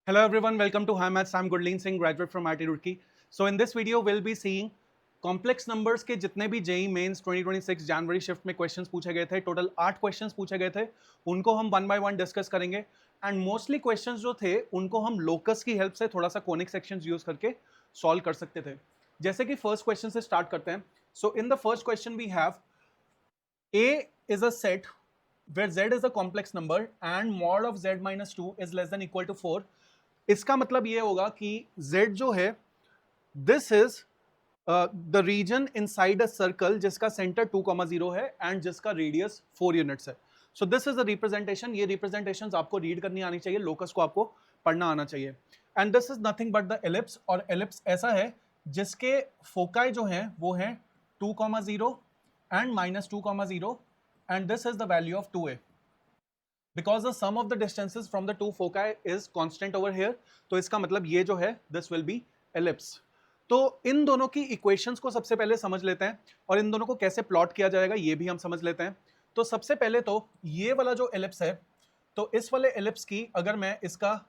Hello everyone, welcome to Hi Maths. I'm Gurleen Singh, graduate from IIT Roorkee. So in this video, we'll be seeing complex numbers के जितने भी JEE mains 2026 जनवरी shift में questions पूछे गए थे, total 8 questions पूछे गए थे, उनको हम वन बाय वन डिस्कस करेंगे। एंड मोस्टली क्वेश्चंस जो थे उनको हम लोकस की हेल्प से थोड़ा सा कोनिक सेक्शंस यूज करके सॉल्व कर सकते थे। जैसे कि फर्स्ट क्वेश्चन से स्टार्ट करते हैं। So in the first question we have A is a set where Z is a complex number and mod of Z minus 2 is less than equal to 4. इसका मतलब ये होगा कि Z जो है this is the region inside a circle जिसका center 2,0 है and जिसका radius 4 units है. So this is the representation. ये representations आपको read करनी आनी चाहिए, locus को आपको पढ़ना आना चाहिए. And this is nothing but the ellipse, और ellipse ऐसा है जिसके foci जो हैं वो हैं 2,0 and minus 2,0, and this is the value of 2a. Because the sum of the distances from the two foci is constant over here, तो इसका मतलब ये जो है this will be ellipse. तो इन दोनों की इक्वेशंस को सबसे पहले समझ लेते हैं और इन दोनों को कैसे प्लॉट किया जाएगा ये भी हम समझ लेते हैं। तो सबसे पहले तो ये वाला जो एलिप्स है, तो इस वाले एलिप्स की अगर मैं इसका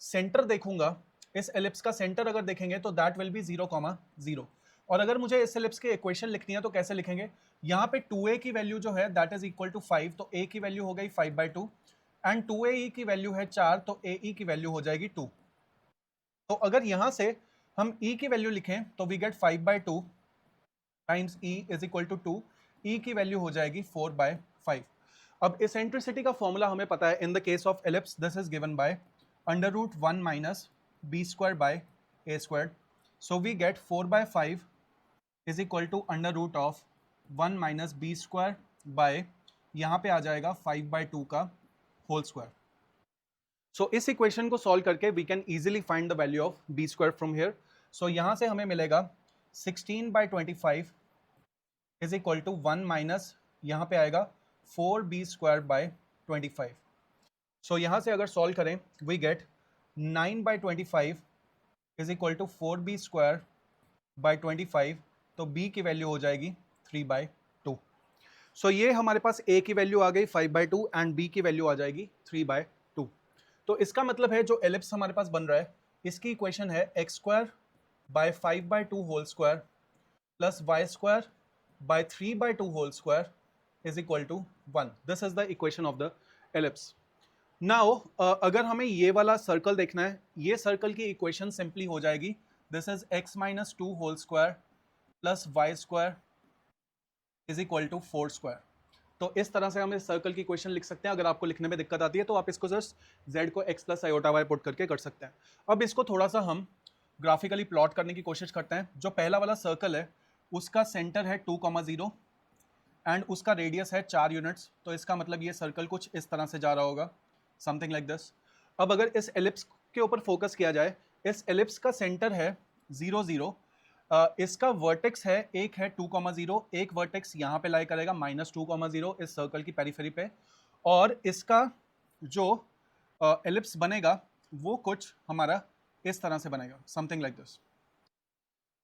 सेंटर देखूंगा, इस एलिप्स का सेंटर अगर देखेंगे तो दैट विल बी 0,0। और अगर मुझे इस एलिप्स की इक्वेशन लिखनी है तो कैसे लिखेंगे, यहाँ पे 2a की वैल्यू जो है दैट इज इक्वल टू 5, तो a की वैल्यू हो गई 5/2 एंड 2ae की वैल्यू है 4, तो ae की वैल्यू हो जाएगी 2। तो अगर यहां से हम e की वैल्यू लिखें तो we get 5/2 times e is equal to 2, e की वैल्यू हो जाएगी 4/5। अब इसेंट्रिसिटी का फॉर्मूला हमें पता है, in the case of ellipse this is given by √1 minus b² by a²। So we get 4/5 is equal to √1 minus b² by, यहाँ पे आ जाएगा 5/2 का होल स्क्वायर। सो इस इक्वेशन को सॉल्व करके we can easily find the value of b² from here. So यहाँ से हमें मिलेगा 16/25 इज इक्वल टू 1 माइनस, यहाँ पे आएगा 4b² बाय 25। सो यहाँ से अगर सॉल्व करें we get 9/25 is equal to 4b² by 25, तो b की वैल्यू हो जाएगी 3/2। सो ये हमारे पास a की वैल्यू आ गई 5/2 एंड b की वैल्यू आ जाएगी 3/2। तो इसका मतलब है जो एलिप्स हमारे पास बन रहा है इसकी इक्वेशन है x² by 5/2 whole square plus y² by 3/2 whole square is equal to 1। This is the equation of the ellipse. Now अगर हमें ये वाला सर्कल देखना है, ये सर्कल की इक्वेशन सिंपली हो जाएगी this is x minus 2 whole square plus y² is equal to 4²। तो इस तरह से हम इस सर्कल की इक्वेशन लिख सकते हैं। अगर आपको लिखने में दिक्कत आती है तो आप इसको जस्ट z को x plus iota y put करके कर सकते हैं। अब इसको थोड़ा सा हम ग्राफिकली प्लॉट करने की कोशिश करते हैं। जो पहला वाला सर्कल है उसका सेंटर है 2,0 एंड उसका रेडियस है 4 यूनिट्स, तो इसका मतलब ये सर्कल कुछ इस तरह से जा रहा होगा, समथिंग लाइक दिस। अब अगर इस एलिप्स के ऊपर फोकस किया जाए, इस एलिप्स का सेंटर है 0,0, इसका वर्टेक्स है, एक है 2,0, एक वर्टेक्स यहाँ पे लाई करेगा -2,0 इस सर्कल की पेरिफेरी पे, और इसका जो एलिप्स बनेगा वो कुछ हमारा इस तरह से बनेगा, something like this,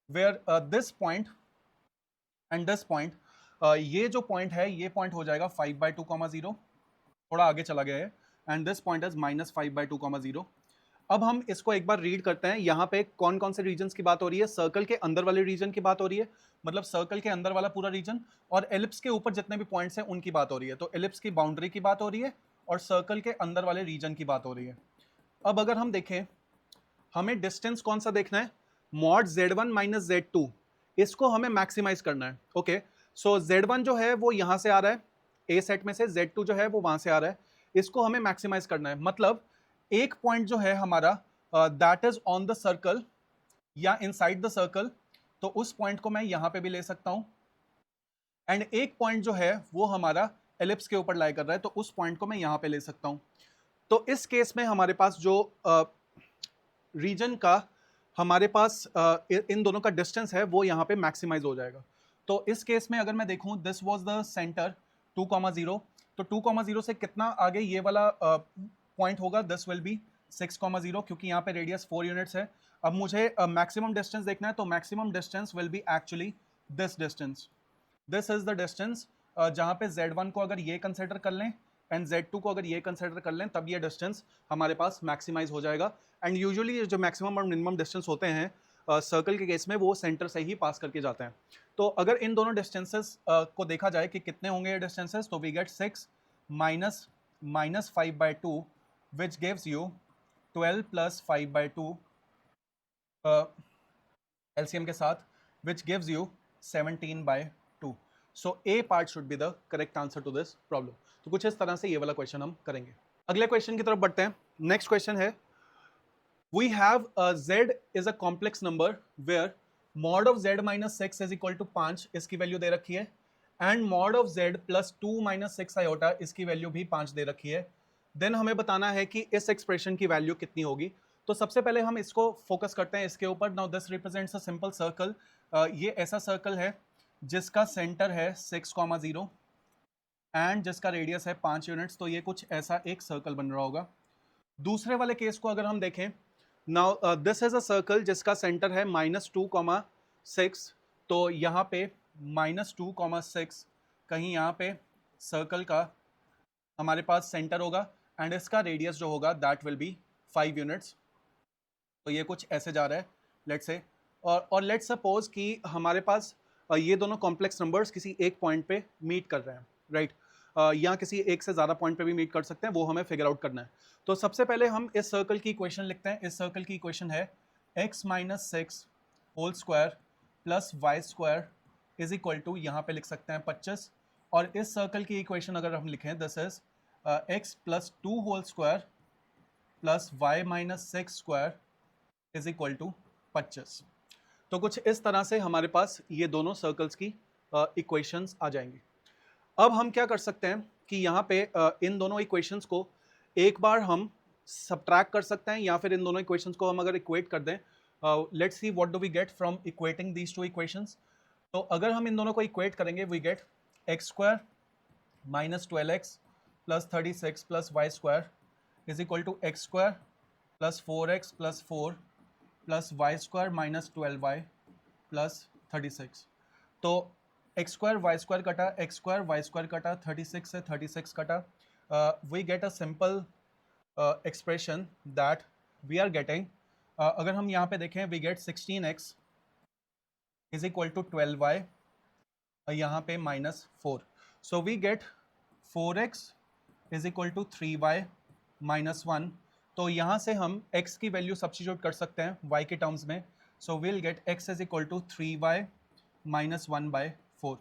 where this point and this point, ये जो पॉइंट है ये पॉइंट हो जाएगा 5/2,0, थोड़ा आगे चला गया है, एंड दिस पॉइंट इज -5/2,0। अब हम इसको एक बार रीड करते हैं। यहाँ पे कौन कौन से रीजन्स की बात हो रही है, सर्कल के अंदर वाले रीजन की बात हो रही है, मतलब सर्कल के अंदर वाला पूरा रीजन, और एलिप्स के ऊपर जितने भी पॉइंट्स हैं उनकी बात हो रही है। तो एलिप्स की बाउंड्री की बात हो रही है और सर्कल के अंदर वाले रीजन की बात हो रही है। अब अगर हम देखें, हमें डिस्टेंस कौन सा देखना है, मॉड z1 माइनस z2, इसको हमें मैक्सिमाइज करना है। ओके, सो z1 जो है वो यहाँ से आ रहा है ए सेट में से, z2 जो है वो वहां से आ रहा है, इसको हमें मैक्सिमाइज करना है। मतलब एक पॉइंट जो है हमारा that is on the circle या इनसाइड द सर्कल, तो उस पॉइंट को मैं यहां पे भी ले सकता हूं, एंड एक पॉइंट जो है वो हमारा एलिप्स के ऊपर लाई कर रहा है, तो उस पॉइंट को मैं यहां पे ले सकता हूं। तो इस केस में हमारे पास जो रीजन का हमारे पास इन दोनों का डिस्टेंस है वो यहाँ पे मैक्सिमाइज हो जाएगा। तो इस केस में अगर मैं देखूं, दिस वाज द सेंटर 2,0, तो 2,0 से कितना आगे ये वाला पॉइंट होगा, दिस विल बी 6,0, क्योंकि यहाँ पे रेडियस 4 यूनिट्स है। अब मुझे मैक्सिमम डिस्टेंस देखना है, तो maximum distance will be actually this distance, this is the distance, जहाँ पे z1 को अगर ये कंसिडर कर लें, एंड Z2 को अगर ये कंसिडर कर लें तब ये डिस्टेंस हमारे पास मैक्सिमाइज हो जाएगा। एंड यूजुअली जो मैक्सिमम और मिनिमम डिस्टेंस होते हैं सर्कल के केस में वो सेंटर से ही पास करके जाते हैं। तो अगर इन दोनों डिस्टेंसेस को देखा जाए कि कितने होंगे ये डिस्टेंसेस, तो we get 6 minus 5/2 which gives you 12 plus 5/2 LCM के साथ which gives you 17/2. So A part should be the correct answer to this problem. तो कुछ इस तरह से ये वाला क्वेश्चन हम करेंगे। अगले क्वेश्चन की तरफ बढ़ते हैं। नेक्स्ट क्वेश्चन है we have Z is a complex number where mod of Z minus 6 is equal to 5 इसकी वैल्यू दे रखी है and mod of Z plus 2 minus 6 iota इसकी वैल्यू भी 5 दे रखी है। देन हमें बताना है कि इस एक्सप्रेशन की वैल्यू कितनी होगी। तो सबसे पहले हम इसको फोकस करते हैं इसके ऊपर। Now this represents a simple circle. ये ऐसा सर्कल है जिसका सेंटर है 6,0 एंड जिसका रेडियस है 5 यूनिट्स। तो ये कुछ ऐसा एक सर्कल बन रहा होगा। दूसरे वाले केस को अगर हम देखें, now this is a circle जिसका सेंटर है -2,6। तो यहाँ पे -2,6 कहीं यहाँ पे सर्कल का हमारे पास सेंटर होगा एंड इसका रेडियस जो होगा दैट विल बी 5 यूनिट्स। तो ये कुछ ऐसे जा रहा है लेट्स से, और लेट्स सपोज कि हमारे पास ये दोनों कॉम्प्लेक्स नंबर्स किसी एक पॉइंट पे मीट कर रहे हैं, राइट? या किसी एक से ज़्यादा पॉइंट पे भी मीट कर सकते हैं, वो हमें फिगर आउट करना है। तो सबसे पहले हम इस सर्कल की इक्वेशन लिखते हैं। इस सर्कल की इक्वेशन है x minus 6 whole square plus y square is equal to, यहाँ पे लिख सकते हैं 25। और इस सर्कल की इक्वेशन अगर हम लिखें this is x plus 2 whole square plus y minus 6 square is equal to 25। तो कुछ इस तरह से हमारे पास ये दोनों सर्कल्स की इक्वेशंस आ जाएंगी। अब हम क्या कर सकते हैं कि यहाँ पे इन दोनों इक्वेशंस को एक बार हम सब्ट्रैक्ट कर सकते हैं, या फिर इन दोनों इक्वेशंस को हम अगर इक्वेट कर दें, let's see what do we get from equating these two equations. तो अगर हम इन दोनों को इक्वेट करेंगे we get x square minus 12x plus 36 plus y square is equal to x square plus 4x plus 4 plus y square minus 12y plus 36। तो x square y square कटा, x square y square कटा, 36 से 36 कटा, we get a simple expression that we are getting. अगर हम यहाँ पे देखें we get 16x is equal to 12y, यहाँ पे minus 4। So we get 4x is equal to 3y minus 1। तो यहाँ से हम x की वैल्यू सब्स्टिट्यूट कर सकते हैं y के टर्म्स में। So will get x is equal to 3y minus 1/4।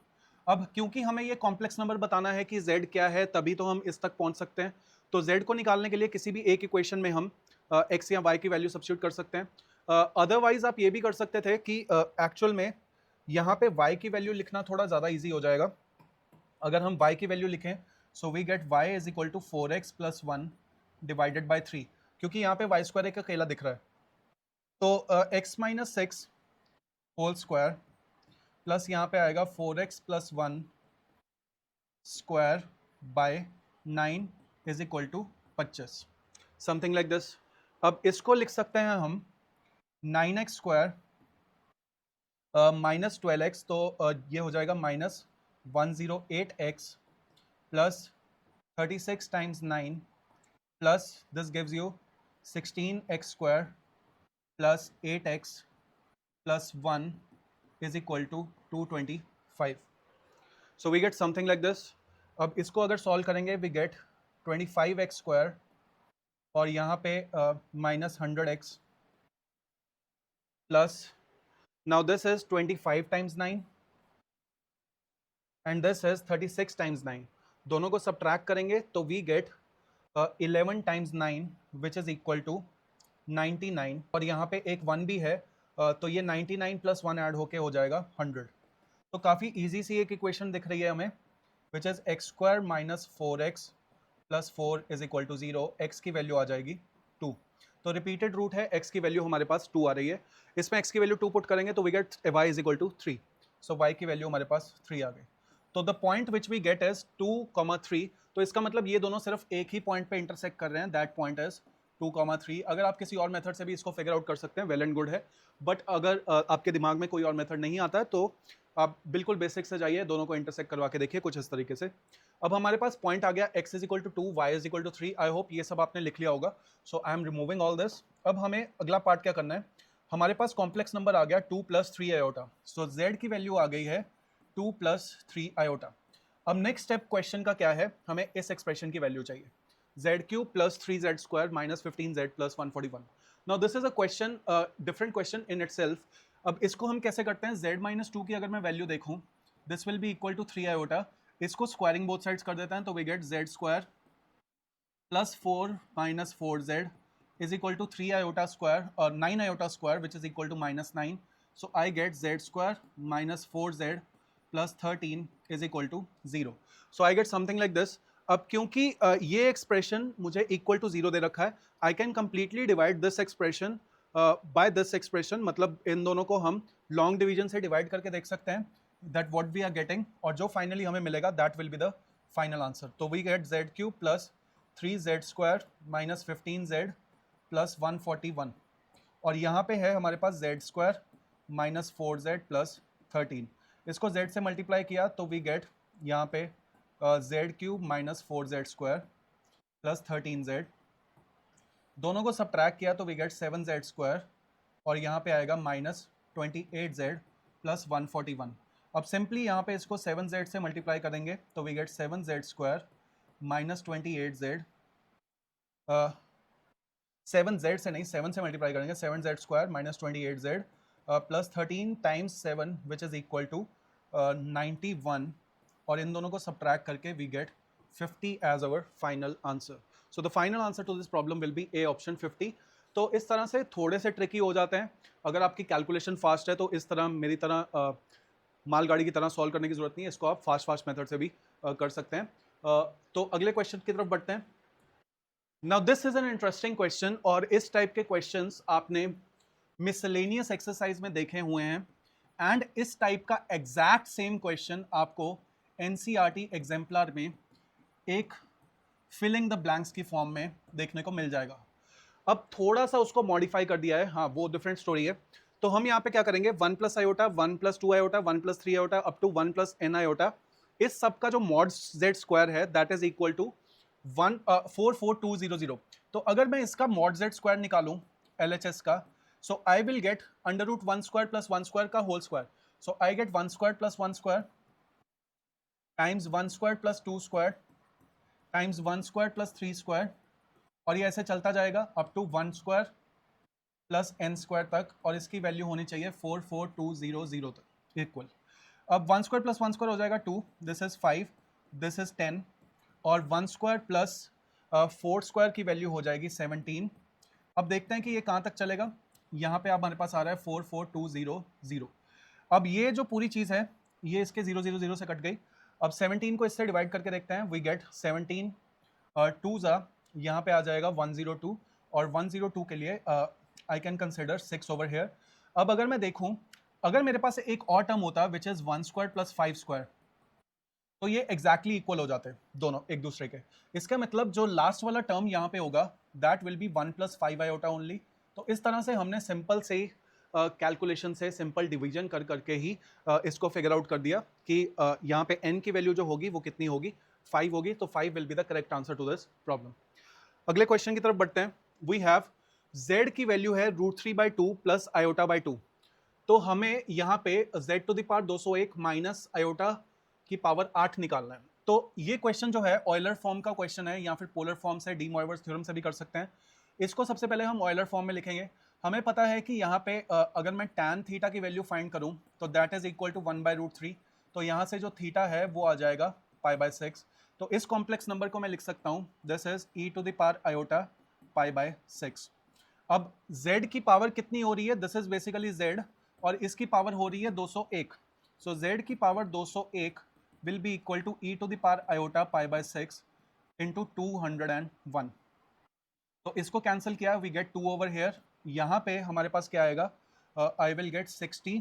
अब क्योंकि हमें ये कॉम्प्लेक्स नंबर बताना है कि z क्या है, तभी तो हम इस तक पहुंच सकते हैं। तो z को निकालने के लिए किसी भी एक इक्वेशन में हम x या y की वैल्यू सब्स्टिट्यूट कर सकते हैं। अदरवाइज आप ये भी कर सकते थे कि एक्चुअल में यहाँ पे y की वैल्यू लिखना थोड़ा ज़्यादा ईजी हो जाएगा। अगर हम y की वैल्यू लिखें so we get y is equal to 4x plus 1 divided by 3, क्योंकि यहाँ पे वाई स्क्वायर एक अकेला दिख रहा है। तो x minus 6 whole square plus यहाँ पे आएगा 4x plus 1 square by 9 is equal to 25, something like this. अब इसको लिख सकते हैं हम 9x स्क्वायर माइनस 12x, तो ये हो जाएगा minus 108x plus 36 times 9 plus this gives you 16x square plus 8x plus 1 is equal to 225. So we get something like this. अब इसको अगर सॉल्व करेंगे we get 25x स्क्वायर और यहाँ पे minus 100x plus, now this is 25 times 9 and this is 36 times 9। दोनों को subtract करेंगे तो we get 11 times 9 which is equal to 99, और यहाँ पे एक 1 भी है, तो ये 99 प्लस 1 ऐड होके हो जाएगा 100। तो काफ़ी इजी सी एक इक्वेशन दिख रही है हमें which is x square minus 4x plus 4 is equal to 0। X की वैल्यू आ जाएगी 2। तो रिपीटेड रूट है, एक्स की वैल्यू हमारे पास 2 आ रही है। इसमें एक्स की वैल्यू 2 पुट करेंगे तो we get y is equal to 3। So y की वैल्यू हमारे पास 3 आ गई। तो the point which we get is 2, 3। तो इसका मतलब ये दोनों सिर्फ एक ही पॉइंट पे इंटरसेक्ट कर रहे हैं, दैट पॉइंट इज 2,3। अगर आप किसी और मेथड से भी इसको फिगर आउट कर सकते हैं, वेल एंड गुड है, बट अगर आपके दिमाग में कोई और मेथड नहीं आता है तो आप बिल्कुल बेसिक से जाइए, दोनों को इंटरसेक्ट करवा के देखिए कुछ इस तरीके से। अब हमारे पास पॉइंट आ गया x is equal to 2, y is equal to 3। I hope ये सब आपने लिख लिया होगा, so I am removing all this. अब हमें अगला पार्ट क्या करना है, हमारे पास कॉम्प्लेक्स नंबर आ गया 2 प्लस 3 आयोटा, सो z की वैल्यू आ गई है 2 प्लस 3 आयोटा। अब नेक्स्ट स्टेप क्वेश्चन का क्या है, हमें इस एक्सप्रेशन की वैल्यू चाहिए, z cube plus 3z square minus 15z plus 141। Now this is a question, different question in itself. अब इसको हम कैसे करते हैं, z माइनस 2 की अगर मैं वैल्यू देखूं, this will be equal to 3 iota, इसको स्क्वायरिंग बोथ साइड्स कर देते हैं तो we get z square plus 4 minus 4z is equal to 3 iota square or 9 iota square which is equal to minus 9. So I get z square minus 4z plus 13 is equal to 0. So I get something like this. अब क्योंकि ये expression मुझे equal to 0 दे रखा है, I can completely divide this expression by this expression, मतलब इन दोनों को हम लॉन्ग डिवीजन से डिवाइड करके देख सकते हैं that what we are getting, और जो फाइनली हमें मिलेगा that will be the final answer. तो we get z cube plus 3z square minus 15z plus 141, और यहाँ पे है हमारे पास z square minus 4z plus 13। इसको z से मल्टीप्लाई किया तो वी गेट यहाँ पे z cube minus 4z square plus 13z, दोनों को सब्ट्रैक्ट किया तो वी गेट 7z स्क्वायर, और यहाँ पे आएगा माइनस 28z प्लस 141। अब सिंपली यहाँ पे इसको 7z से मल्टीप्लाई करेंगे तो we gate 7z square minus 28z, 7z से नहीं 7 से मल्टीप्लाई करेंगे, 7z square minus 28z plus 13 times 7 which is equal to 91, और इन दोनों को सब्ट्रैक्ट करके we get 50 as our final answer. So the final answer to this problem will be a option 50। तो इस तरह से थोड़े से ट्रिकी हो जाते हैं, अगर आपकी कैलकुलेशन फास्ट है तो इस तरह मेरी तरह मालगाड़ी की तरह सॉल्व करने की जरूरत नहीं है, इसको आप फास्ट मेथड से भी कर सकते हैं। तो अगले क्वेश्चन की तरफ बढ़ते हैं। Now this is an interesting question, और इस टाइप के क्वेश्चंस आपने मिसलेनियस एक्सरसाइज में देखे हुए हैं, एंड इस टाइप का एग्जैक्ट सेम क्वेश्चन आपको एनसीईआरटी एग्जाम्पलर में एक फिलिंग द ब्लैंक्स की फॉर्म में देखने को मिल जाएगा। अब थोड़ा सा उसको मॉडिफाई कर दिया है, हाँ वो डिफरेंट स्टोरी है। तो हम यहाँ पे क्या करेंगे, 1 plus iota, 1 plus 2 iota, 1 plus 3 iota up to 1 plus n iota, इस सब का जो मॉड जेड स्क्वायर है दैट इज इक्वल टू 1,44200। तो अगर मैं इसका मॉड जेड स्क्वायर निकालूं LHS का, so I will get under root 1 square plus 1 square का whole square, so I get 1 square plus 1 square times 1 square plus 2 square times 1 square plus 3 square, और ये ऐसे चलता जाएगा up to 1 square plus n square तक, और इसकी value होनी चाहिए 44200 तक इक्वल। अब 1 स्क्वायर प्लस 1 स्क्वायर हो जाएगा 2, दिस इज 5, दिस इज 10, और 1 स्क्वायर प्लस 4 स्क्वायर की वैल्यू हो जाएगी 17। अब देखते हैं कि ये कहाँ तक चलेगा, यहाँ पे हमारे पास आ रहा है 44200। अब ये जो पूरी चीज़ है ये इसके 000 से कट गई। अब 17 को इससे डिवाइड करके देखते हैं, वी गेट 17 टू ज़ा, यहाँ पे आ जाएगा 102, और 102 के लिए I can consider 6 over here. अब अगर मैं देखूँ, अगर मेरे पास एक और टर्म होता which is 1 square plus 5 square, तो ये एग्जैक्टली इक्वल हो जाते हैं दोनों एक दूसरे के। इसका मतलब जो लास्ट वाला टर्म यहाँ पे होगा that will B 1 plus 5 iota only. तो इस तरह से हमने सिंपल से कैलकुलेशन से सिंपल डिवीजन कर करके ही इसको फिगर आउट कर दिया कि यहाँ पे n की वैल्यू जो होगी वो कितनी होगी, 5 होगी। तो 5 will be the correct answer to this problem. अगले क्वेश्चन की तरफ बढ़ते हैं। वी हैव z की वैल्यू है √3/2 प्लस आयोटा/2। तो हमें यहाँ पे z to the power 201 minus iota की पावर 8 निकालना है। तो ये क्वेश्चन जो है ऑयलर फॉर्म का क्वेश्चन है, या फिर पोलर फॉर्म से, डी मॉइवर्स थ्योरम से भी कर सकते हैं। इसको सबसे पहले हम ऑयलर फॉर्म में लिखेंगे। हमें पता है कि यहाँ पे अगर मैं tan थीटा की वैल्यू फाइंड करूँ तो दैट इज इक्वल टू 1/√3। तो यहाँ से जो थीटा है वो आ जाएगा π/6। तो इस कॉम्प्लेक्स नंबर को मैं लिख सकता हूँ, this is e to the power iota π/6। अब z की पावर कितनी हो रही है, दिस इज बेसिकली z, और इसकी पावर हो रही है 201। सो z की power 201 will be equal to e to the power iota π/6 into 201। तो इसको कैंसिल किया, वी गेट 2 ओवर हेयर। यहाँ पे हमारे पास क्या आएगा, आई will gate 60,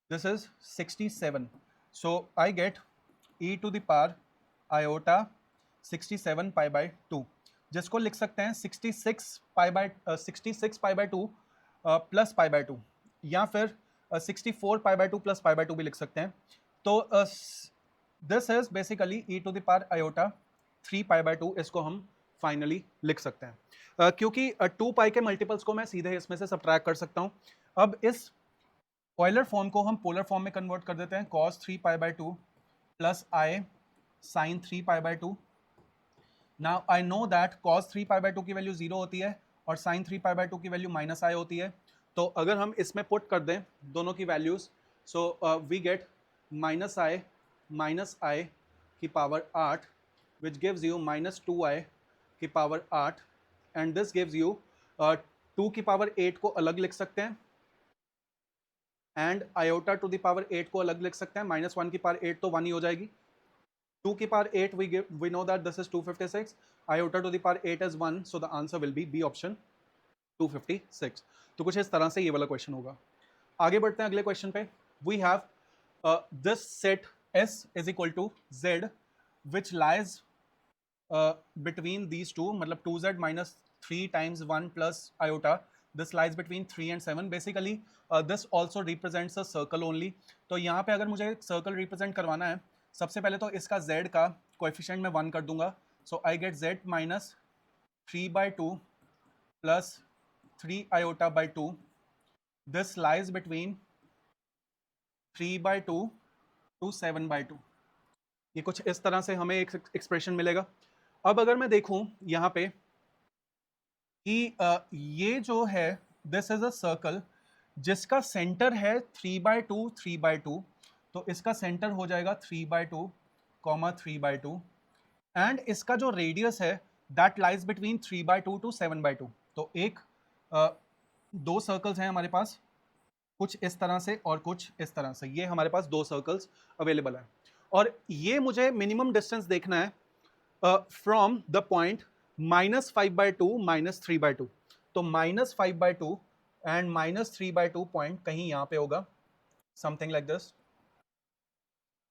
this is 67। So I gate e to the power iota 67 π/2। जिसको लिख सकते हैं 66 pi by 2 plus pi by 2, या फिर 64 pi by 2 plus pi by 2 भी लिख सकते हैं। तो this is basically e to the power iota 3 pi by 2, इसको हम फाइनली लिख सकते हैं। क्योंकि 2 पाई के मल्टीपल्स को मैं सीधे इसमें से सब्ट्रैक्ट कर सकता हूं। अब इस ऑयलर फॉर्म को हम पोलर फॉर्म में कन्वर्ट कर देते हैं, cos 3 pi by 2 plus I sin 3 pi by 2। Now I know that cos 3 pi by 2 की वैल्यू 0 होती है और sin 3 पाई बाय 2 की वैल्यू माइनस आई होती है। तो अगर हम इसमें पुट कर दें दोनों की values, so we get minus i की power 8 which gives you minus 2i की power 8, and this gives you 2 की पावर 8 को अलग लिख सकते हैं and iota to the power 8 को अलग लिख सकते हैं। माइनस 1 की पावर 8 तो 1 ही हो जाएगी। 2 की power 8 we know that this is 256, iota to the power 8 is 1, so the answer will be B option 256। तो कुछ इस तरह से ये वाला क्वेश्चन होगा। आगे बढ़ते हैं अगले क्वेश्चन पे। we have this set S is equal to Z which lies between these two, मतलब 2Z minus 3 times 1 plus iota, this lies between 3 and 7। basically this also represents a circle only। तो यहाँ पे अगर मुझे circle represent करवाना है, सबसे पहले तो इसका z का कोएफिशिएंट मैं 1 कर दूंगा। So I get z minus 3 by 2 plus 3 iota by 2, this lies between 3 by 2 to 7 by 2। ये कुछ इस तरह से हमें एक एक्सप्रेशन मिलेगा। अब अगर मैं देखूं यहाँ पे कि ये जो है दिस इज अ सर्कल जिसका सेंटर है 3 बाई 2 3 बाई 2, तो इसका सेंटर हो जाएगा 3 बाई 2 कॉमा 3 बाई 2, एंड इसका जो रेडियस है that lies between 3 by 2 to 7 by 2। तो एक दो सर्कल्स हैं हमारे पास, कुछ इस तरह से और कुछ इस तरह से, ये हमारे पास दो सर्कल्स अवेलेबल है। और ये मुझे मिनिमम डिस्टेंस देखना है from the point minus 5 by 2 minus 3 by 2। तो minus 5 by 2 and minus 3 by 2 point कहीं यहां पे होगा, समथिंग लाइक दिस।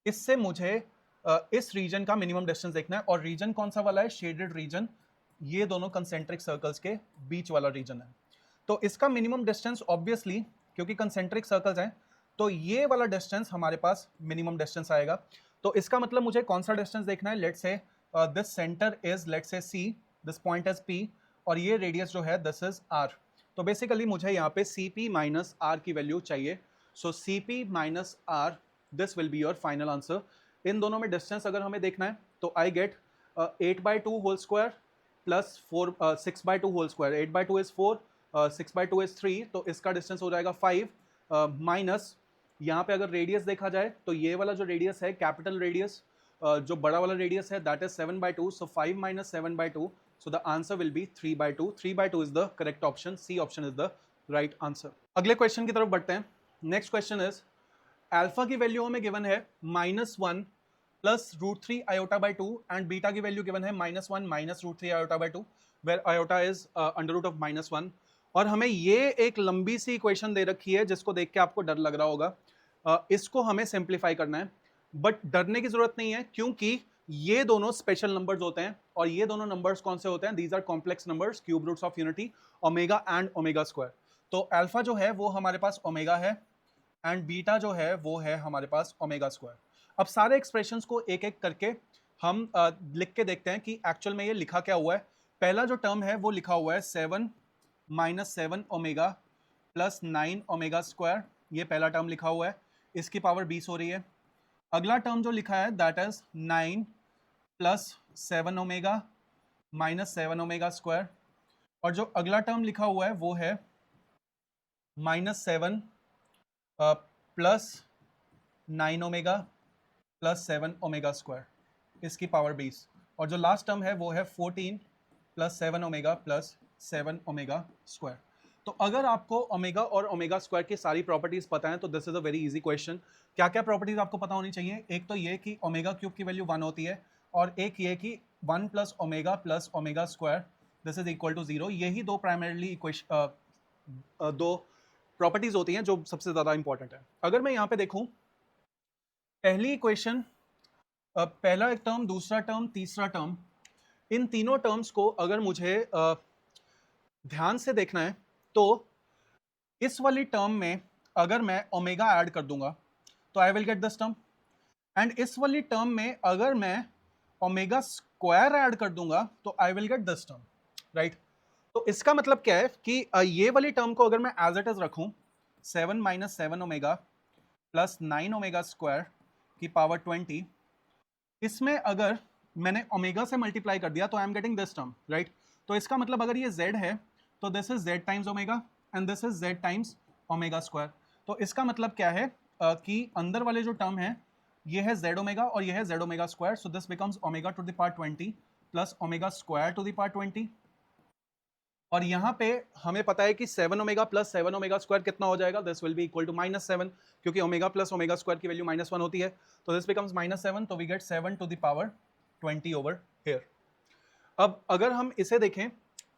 इससे मुझे इस रीजन का मिनिमम डिस्टेंस देखना है, और रीजन कौन सा वाला है, शेडेड रीजन, ये दोनों कंसेंट्रिक सर्कल्स के बीच वाला रीजन है। तो इसका मिनिमम डिस्टेंस ऑब्वियसली, क्योंकि कंसेंट्रिक सर्कल्स हैं, तो ये वाला डिस्टेंस हमारे पास मिनिमम डिस्टेंस आएगा। तो इसका मतलब मुझे कौन सा डिस्टेंस देखना है, let's say this centre is let's say C, this point is P, और ये रेडियस जो है दिस इज R। तो बेसिकली मुझे यहाँ पे CP माइनस R की वैल्यू चाहिए। So CP minus R, this will be your final answer. इन दोनों में डिस्टेंस अगर हमें देखना है तो I get 8 by 2 whole square plus 6 by 2 whole square. 8 by 2 is 4, 6 by 2 is 3, तो इसका डिस्टेंस हो जाएगा 5, माइनस यहाँ पे अगर रेडियस देखा जाए तो ये वाला जो रेडियस है कैपिटल रेडियस, जो बड़ा वाला रेडियस है that is 7 by 2, so 5 minus 7 by 2, so the answer will be 3 by 2। 3 by 2 is the correct option, C option is the right answer. अगले क्वेश्चन की तरफ बढ़ते हैं। नेक्स्ट क्वेश्चन इज अल्फा की वैल्यू हमें गिवन है -1 plus √3 iota by 2, and beta की value given है -1 minus √3 iota by 2, where iota is under root of -1। और हमें ये एक लंबी सी इक्वेशन दे रखी है जिसको देख के आपको डर लग रहा होगा। इसको हमें सिंप्लीफाई करना है, बट डरने की जरूरत नहीं है क्योंकि ये दोनों स्पेशल नंबर्स होते हैं। और ये दोनों नंबर्स कौन से होते हैं, these are complex numbers, cube roots of unity, omega and omega square. तो अल्फा जो है वो हमारे पास ओमेगा है, एंड बीटा जो है वो है हमारे पास ओमेगा स्क्वायर। अब सारे एक्सप्रेशंस को एक एक करके हम लिख के देखते हैं कि एक्चुअल में ये लिखा क्या हुआ है। पहला जो टर्म है वो लिखा हुआ है 7 minus 7 omega plus 9 omega square, ये पहला टर्म लिखा हुआ है, इसकी पावर 20 हो रही है। अगला टर्म जो लिखा है that is 9 plus 7 omega minus 7 omega square, और जो अगला टर्म लिखा हुआ है वो है -7 plus 9 omega plus 7 omega square, इसकी पावर 20, और जो लास्ट टर्म है वो है 14 plus 7 omega plus 7 omega square. तो अगर आपको ओमेगा और ओमेगा स्क्वायर की सारी प्रॉपर्टीज पता है तो this is a very easy question. क्या क्या प्रॉपर्टीज आपको पता होनी चाहिए, एक तो ये कि ओमेगा क्यूब की वैल्यू 1 होती है, और एक ये कि 1 plus omega square this is equal to 0। यही दो प्राइमरीली दो प्रॉपर्टीज होती हैं जो सबसे ज्यादा इंपॉर्टेंट है। अगर मैं यहाँ पे देखूं, पहली इक्वेशन, पहला एक टर्म, दूसरा टर्म, तीसरा टर्म, इन तीनों टर्म्स को अगर मुझे ध्यान से देखना है तो इस वाली टर्म में अगर मैं ओमेगा ऐड कर दूंगा तो I will get this term, and इस वाली टर्म में अगर मैं ओमेगा स्क्वायर ऐड कर दूंगा तो I will get this term, right. तो इसका मतलब क्या है कि ये वाली टर्म को अगर मैं एज इट इज रखूं 7 minus 7 omega plus 9 omega square की पावर 20, इसमें अगर मैंने ओमेगा से मल्टीप्लाई कर दिया तो आई am getting this term, right. तो इसका मतलब अगर ये z है तो this is z times omega and this is z times omega square. तो इसका मतलब क्या है कि अंदर वाले जो टर्म है ये है z ओमेगा और ये है z omega square, so this becomes omega to the power 20 plus omega square to the power 20। और यहाँ पे हमें पता है कि 7 ओमेगा प्लस 7 ओमेगा स्क्वायर कितना हो जाएगा, this will be equal to -7, क्योंकि ओमेगा प्लस ओमेगा स्क्वायर की वैल्यू -1 होती है, तो दिस बिकम्स -7, तो we get 7 to the power 20 over here. अब अगर हम इसे देखें,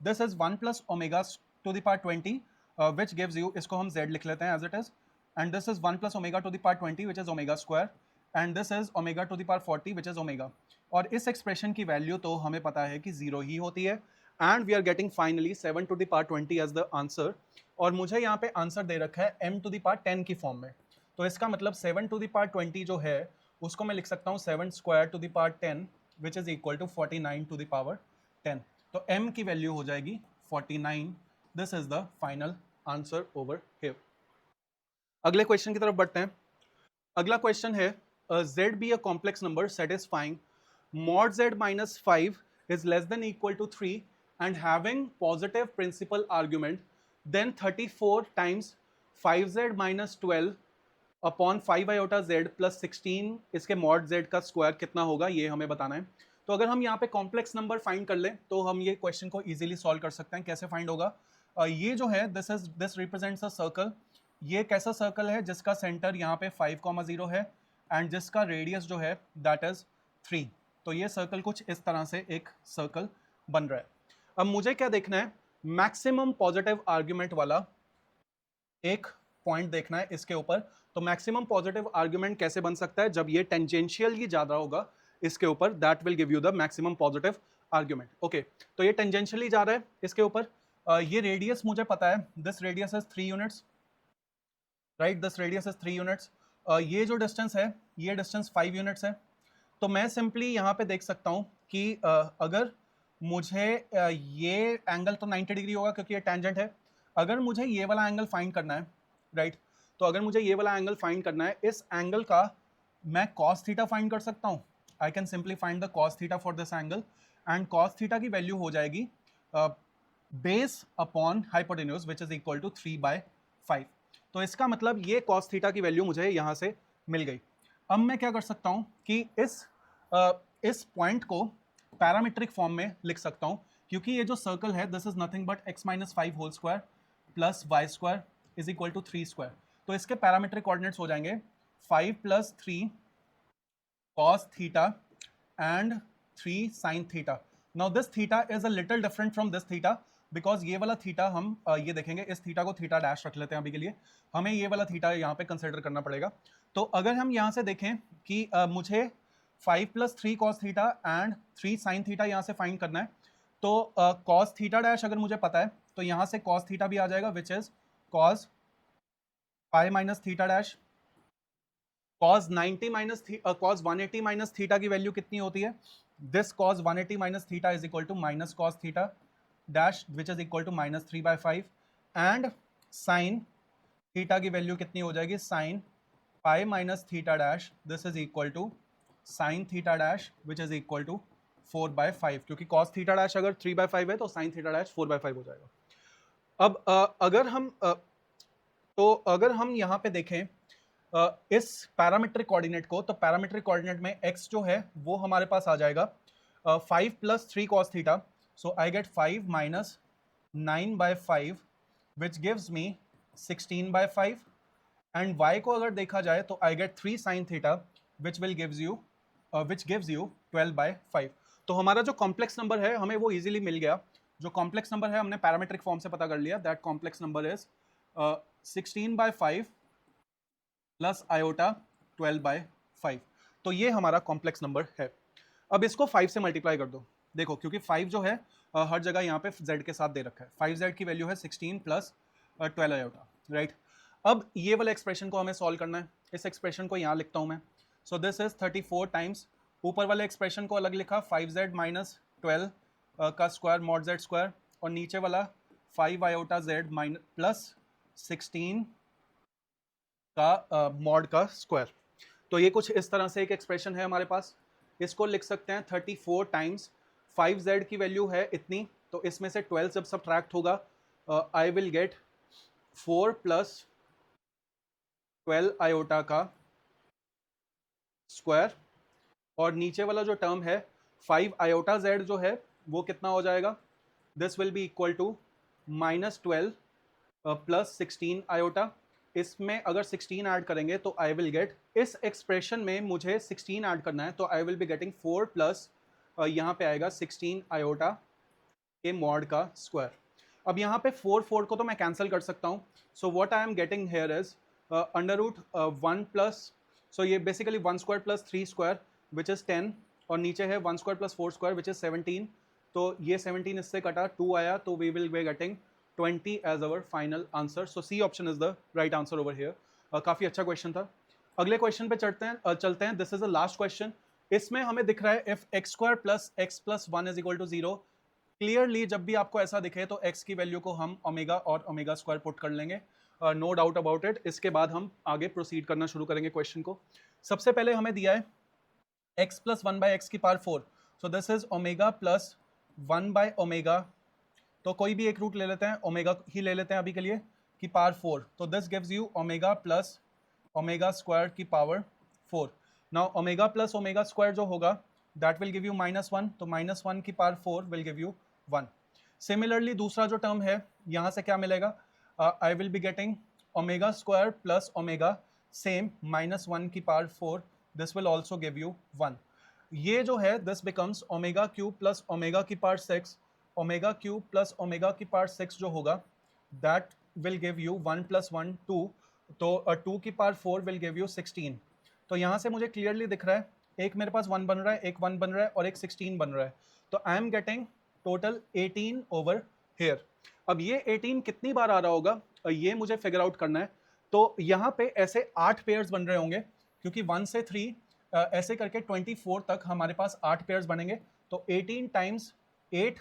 this is 1 plus omega to the power 20 which gives you, इसको हम z लिख लेते हैं as it is, and this is 1 plus omega to the power 20 which is omega square, and this is omega to the power 40 which is omega. और इस expression की value तो हमें पता है कि 0 ही होती है, and we are getting finally 7 to the power 20 as the answer. और मुझे यहाँ पे आंसर दे रखा है m टू द पावर 10 की फॉर्म में, तो इसका मतलब 7 टू द पावर 20 जो है उसको मैं लिख सकता हूँ 7 square to the power 10 which is equal to 49 to the power 10। तो m की वैल्यू हो जाएगी 49। This is the final answer over here. अगले क्वेश्चन की तरफ बढ़ते हैं। अगला क्वेश्चन है z be a complex number satisfying mod z minus 5 is less than equal to 3 and having positive principal argument, then 34 times 5z minus 12 upon 5 iota z plus 16 इसके mod z का square कितना होगा, ये हमें बताना है। तो अगर हम यहाँ पे कॉम्प्लेक्स नंबर फाइंड कर लें तो हम ये क्वेश्चन को इजीली सॉल्व कर सकते हैं। कैसे फाइंड होगा, ये जो है दिस रिप्रेजेंट्स अ सर्कल। ये कैसा सर्कल है जिसका सेंटर यहाँ पे 5,0 है एंड जिसका रेडियस जो है दैट इज 3। तो ये सर्कल कुछ इस तरह से एक सर्कल बन रहा है। अब मुझे क्या देखना है, मैक्सिमम पॉजिटिव आर्ग्यूमेंट वाला एक पॉइंट देखना है इसके ऊपर। तो मैक्सिमम पॉजिटिव आर्ग्यूमेंट कैसे बन सकता है, जब ये टेंजेंशियली ज्यादा होगा इसके ऊपर, that will give you the maximum positive argument. Okay, तो ये टेंजेंशियली जा रहा है इसके ऊपर। ये रेडियस मुझे पता है, this radius is 3 units, right, this radius is 3 units. ये जो डिस्टेंस है ये डिस्टेंस 5 यूनिट्स है। तो मैं सिंपली यहाँ पे देख सकता हूँ कि अगर मुझे ये एंगल तो 90 डिग्री होगा क्योंकि ये टेंजेंट है। अगर मुझे ये वाला एंगल फाइंड करना है, राइट, तो अगर मुझे ये वाला एंगल फाइंड करना है, इस एंगल का मैं cos थीटा फाइंड कर सकता हूँ। I can simply find the cos theta for this angle, and cos theta की वैल्यू हो जाएगी base upon hypotenuse which is equal to 3/5। तो इसका मतलब ये cos थीटा की वैल्यू मुझे यहाँ से मिल गई। अब मैं क्या कर सकता हूँ कि इस पॉइंट को पैरामीट्रिक फॉर्म में लिख सकता हूँ, क्योंकि ये जो सर्कल है this is nothing but x minus 5 whole square plus y square is equal to 3 square. तो इसके पैरामीट्रिक कोऑर्डिनेट्स हो जाएंगे 5 plus 3 cos theta and 3 sin theta. Now this theta is a little different from this theta, because ये वाला theta हम ये देखेंगे, इस थीटा को थीटा डैश रख लेते हैं अभी के लिए, हमें ये वाला थीटा यहाँ पे कंसिडर करना पड़ेगा। तो अगर हम यहाँ से देखें कि मुझे 5 plus 3 cos theta and 3 sin theta यहाँ से फाइंड करना है, तो cos थीटा डैश अगर मुझे पता है तो यहाँ से cos थीटा भी आ जाएगा which is cos pi minus theta dash. cos 90 minus cos 180 minus theta की वैल्यू कितनी होती है, this cos 180 minus theta is equal to minus cos theta dash which is equal to minus 3/5, and sin theta की value कितनी हो जाएगी, sin pi minus theta dash this is equal to sin theta dash which is equal to 4/5, क्योंकि cos theta dash अगर 3/5 है तो sin theta dash 4/5 हो जाएगा। अब अगर हम यहाँ पे देखें इस पैरामीट्रिक कोऑर्डिनेट को, तो पैरामीट्रिक कोऑर्डिनेट में x जो है वो हमारे पास आ जाएगा 5 plus 3 cos theta, so I gate 5 minus 9/5 which gives me 16/5, and y को अगर देखा जाए तो I gate 3 sin theta which gives you 12/5। तो हमारा जो कॉम्प्लेक्स नंबर है हमें वो इजीली मिल गया। जो कॉम्प्लेक्स नंबर है हमने पैरामीट्रिक फॉर्म से पता कर लिया, that complex number is 16/5 plus iota 12/5। तो ये हमारा कॉम्प्लेक्स नंबर है। अब इसको 5 से मल्टीप्लाई कर दो, देखो क्योंकि 5 जो है हर जगह यहाँ पे z के साथ दे रखा है, 5z की वैल्यू है 16 प्लस 12 आयोटा, राइट। अब ये वाला एक्सप्रेशन को हमें सॉल्व करना है, इस एक्सप्रेशन को यहाँ लिखता हूँ मैं। सो दिस इज 34 टाइम्स, ऊपर वाले एक्सप्रेशन को अलग लिखा 5z माइनस 12 का स्क्वायर मॉड z स्क्वायर, और नीचे वाला 5 आयोटा z माइनस प्लस 16 का मॉड का स्क्वायर। तो ये कुछ इस तरह से एक एक्सप्रेशन है हमारे पास। इसको लिख सकते हैं 34 टाइम्स 5z की वैल्यू है इतनी, तो इसमें से 12 जब सब्ट्रैक्ट होगा आई विल गेट 4 प्लस 12 आयोटा का स्क्वायर, और नीचे वाला जो टर्म है 5 आयोटा z जो है वो कितना हो जाएगा, this will be equal to minus 12 plus 16 iota. इसमें अगर 16 ऐड करेंगे तो आई विल गेट, इस एक्सप्रेशन में मुझे 16 ऐड करना है, तो I will be getting 4 plus यहाँ पे आएगा 16 आयोटा के मॉड का स्क्वायर। अब यहाँ पे 4 को तो मैं कैंसिल कर सकता हूँ, so what I am getting here is under root 1 plus, so ये basically 1 square plus 3 square which is 10, और नीचे है 1 square plus 4 square which is 17, तो ये 17 इससे कटा 2 आया, तो we will be getting 20 as our final answer. So C option is the right answer over here. काफ़ी अच्छा क्वेश्चन था। अगले क्वेश्चन पे चलते हैं। This is the last question. इसमें हमें दिख रहा है if x square plus x plus 1 is equal to 0। Clearly जब भी आपको ऐसा दिखे तो x की वैल्यू को हम ओमेगा और ओमेगा स्क्वायर पुट कर लेंगे, नो डाउट अबाउट इट। इसके बाद हम आगे प्रोसीड करना शुरू करेंगे क्वेश्चन को। सबसे पहले हमें दिया है x प्लस 1 बाई एक्स की power 4, so this is omega plus 1 by omega, तो कोई भी एक रूट ले लेते हैं, ओमेगा ही ले लेते हैं अभी के लिए, की पावर 4, तो this gives you omega plus omega square की power 4। Now omega plus omega square जो होगा दैट विल गिव यू -1, तो -1 की power 4 will give you 1। Similarly दूसरा जो टर्म है यहाँ से क्या मिलेगा, I will be getting omega square plus omega same -1 की power 4, this will also give you 1। ये जो है this becomes omega cube plus omega की power 6, omega cube plus omega की पावर 6 जो होगा that will give you 1 plus 1 2, तो 2 की पावर 4 विल गिव यू 16। तो यहाँ से मुझे क्लियरली दिख रहा है एक मेरे पास 1 बन रहा है, एक 1 बन रहा है और एक 16 बन रहा है, तो आई am getting total 18 over here. अब ये 18 कितनी बार आ रहा होगा ये मुझे फिगर आउट करना है। तो यहाँ पे ऐसे 8 पेयर्स बन रहे होंगे, क्योंकि 1 से 3 ऐसे करके 24 तक हमारे पास 8 पेयर्स बनेंगे, तो 18 टाइम्स 8,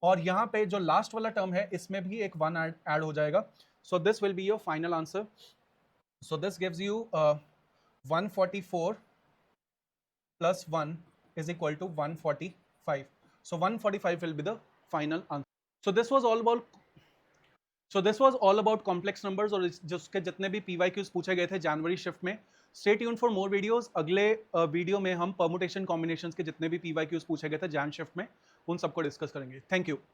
और यहाँ पे जो लास्ट वाला टर्म है इसमें भी एक 1 ऐड हो जाएगा, so this will be your final answer. So this gives you 144 plus 1 is equal to 145. So 145 will be the final answer. So this was all about complex numbers और जिसके जितने भी PYQs पूछे गए थे जनवरी शिफ्ट में। Stay tuned for more videos. अगले video में हम परमुटेशन कॉम्बिनेशंस के जितने भी PYQs पूछे गए थे जैन शिफ्ट में उन सबको डिस्कस करेंगे। Thank you.